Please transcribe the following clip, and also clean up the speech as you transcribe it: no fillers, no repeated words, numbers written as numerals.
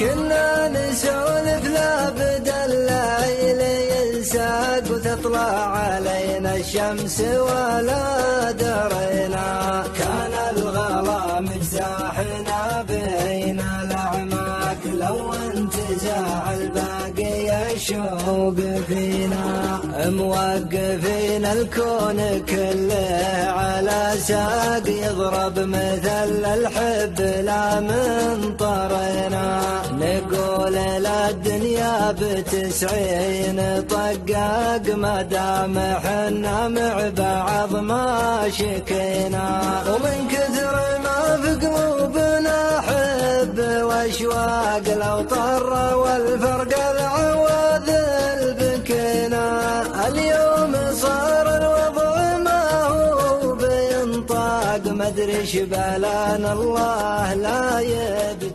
كنا نسولف لابد الليل ينساق وتطلع علينا الشمس ولا درينا. كان الغلا مجزاحنا بين الأعماق لو انت زاعل باقي الشوق فينا. موقفين الكون كله على ساق يضرب مثل الحب لا من طرنا. نقول للدنيا ب90 طقاق ما دام حنا مع بعض ما شكينا. ومن كثر ما في قلوبنا حب واشواق لو طر والفرق العواذل بكينا. اليوم صار الوضع ما هو بينطاق مدري شبالان الله لا يبكي.